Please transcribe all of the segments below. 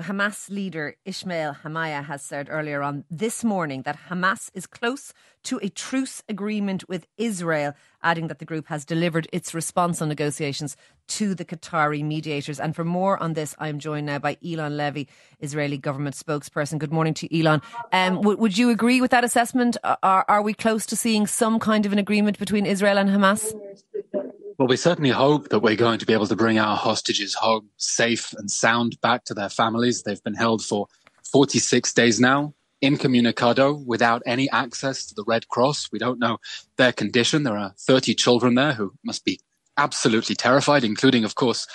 Hamas leader Ismail Haniyeh has said earlier on this morning that Hamas is close to a truce agreement with Israel, adding that the group has delivered its response on negotiations to the Qatari mediators. And for more on this, I'm joined now by Eylon Levy, Israeli government spokesperson. Good morning to you, Eylon. Would you agree with that assessment? Are we close to seeing some kind of an agreement between Israel and Hamas? Well, we certainly hope that we're going to be able to bring our hostages home safe and sound back to their families. They've been held for 46 days now, incommunicado, without any access to the Red Cross. We don't know their condition. There are 30 children there who must be absolutely terrified, including, of course,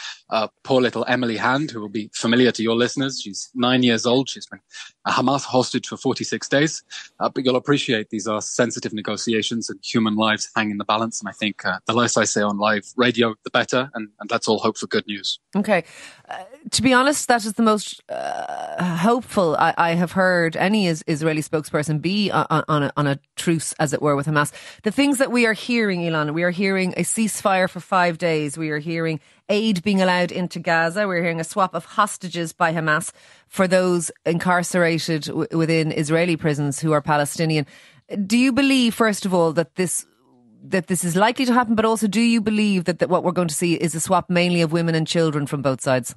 poor little Emily Hand, who will be familiar to your listeners. She's 9 years old. She's been a Hamas hostage for 46 days. But you'll appreciate these are sensitive negotiations and human lives hang in the balance. And I think the less I say on live radio, the better. And let's all hope for good news. OK. To be honest, that is the most hopeful I have heard any Israeli spokesperson be on a truce, as it were, with Hamas. The things that we are hearing, Eylon, we are hearing a ceasefire for 5 days. We are hearing aid being allowed into Gaza. We're hearing a swap of hostages by Hamas for those incarcerated within Israeli prisons who are Palestinian. Do you believe, first of all, that this is likely to happen, but also do you believe that what we're going to see is a swap mainly of women and children from both sides?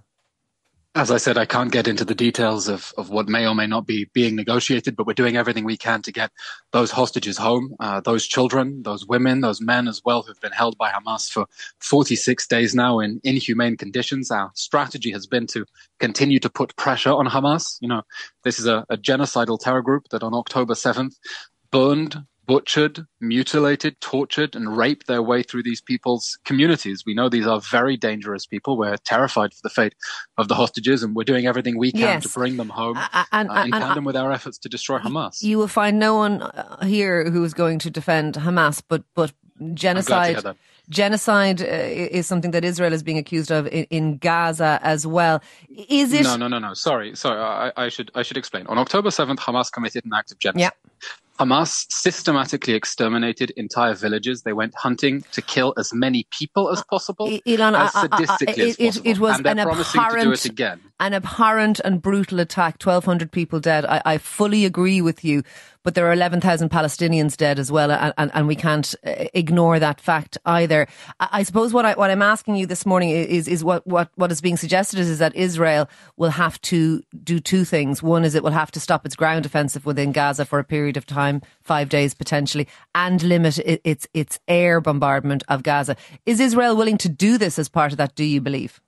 As I said, I can't get into the details of what may or may not be being negotiated, but we're doing everything we can to get those hostages home, those children, those women, those men as well, who've been held by Hamas for 46 days now in inhumane conditions. Our strategy has been to continue to put pressure on Hamas. You know, this is a genocidal terror group that on October 7th burned, butchered, mutilated, tortured, and raped their way through these people's communities. We know these are very dangerous people. We're terrified for the fate of the hostages, and we're doing everything we can to bring them home in tandem with our efforts to destroy Hamas. You will find no one here who is going to defend Hamas, but genocide. Genocide is something that Israel is being accused of in Gaza as well. Is it? No. Sorry. I should explain. On October 7th, Hamas committed an act of genocide. Yeah. Hamas systematically exterminated entire villages. They went hunting to kill as many people as possible, Eylon, as sadistically as possible. It was and they're promising to do it again. An abhorrent and brutal attack, 1,200 people dead. I fully agree with you, but there are 11,000 Palestinians dead as well, and we can't ignore that fact either. I suppose what I'm asking you this morning is what is being suggested is that Israel will have to do two things. One is it will have to stop its ground offensive within Gaza for a period of time, 5 days potentially, and limit its air bombardment of Gaza. Is Israel willing to do this as part of that, do you believe?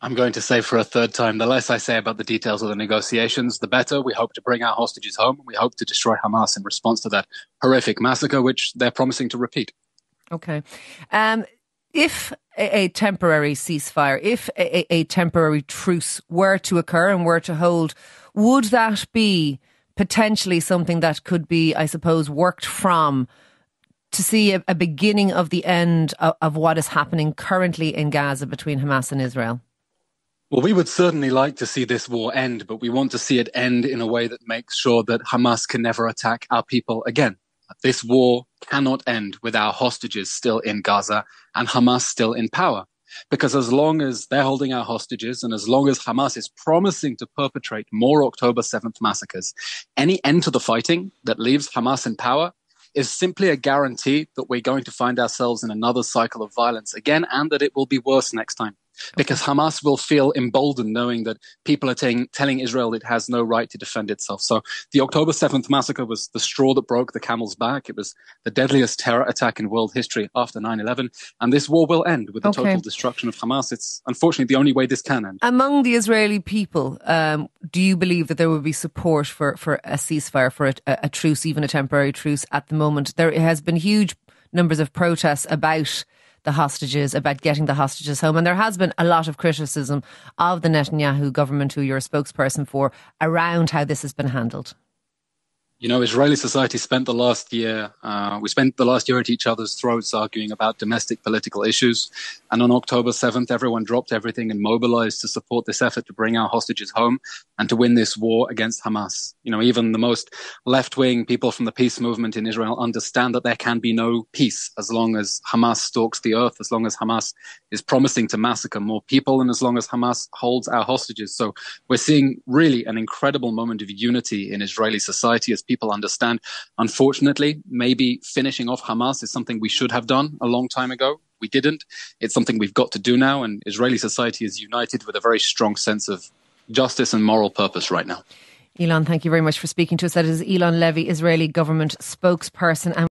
I'm going to say for a third time, the less I say about the details of the negotiations, the better. We hope to bring our hostages home. We hope to destroy Hamas in response to that horrific massacre, which they're promising to repeat. Okay. If a temporary ceasefire, if a temporary truce were to occur and were to hold, would that be potentially something that could be, I suppose, worked from to see a beginning of the end of what is happening currently in Gaza between Hamas and Israel? Well, we would certainly like to see this war end, but we want to see it end in a way that makes sure that Hamas can never attack our people again. This war cannot end with our hostages still in Gaza and Hamas still in power. Because as long as they're holding our hostages and as long as Hamas is promising to perpetrate more October 7th massacres, any end to the fighting that leaves Hamas in power is simply a guarantee that we're going to find ourselves in another cycle of violence again, and that it will be worse next time. Because Hamas will feel emboldened knowing that people are telling Israel it has no right to defend itself. So the October 7th massacre was the straw that broke the camel's back. It was the deadliest terror attack in world history after 9/11. And this war will end with the total destruction of Hamas. It's unfortunately the only way this can end. Among the Israeli people, do you believe that there would be support for a ceasefire, for a truce, even a temporary truce at the moment? There has been huge numbers of protests about the hostages, about getting the hostages home. And there has been a lot of criticism of the Netanyahu government, who you're a spokesperson for, around how this has been handled. You know, Israeli society spent the last year, we spent the last year at each other's throats arguing about domestic political issues. And on October 7th, everyone dropped everything and mobilized to support this effort to bring our hostages home and to win this war against Hamas. You know, even the most left-wing people from the peace movement in Israel understand that there can be no peace as long as Hamas stalks the earth, as long as Hamas is promising to massacre more people, and as long as Hamas holds our hostages. So we're seeing really an incredible moment of unity in Israeli society as people understand. Unfortunately, maybe finishing off Hamas is something we should have done a long time ago. We didn't. It's something we've got to do now, and Israeli society is united with a very strong sense of justice and moral purpose right now. Eylon, thank you very much for speaking to us. That is Eylon Levy, Israeli government spokesperson.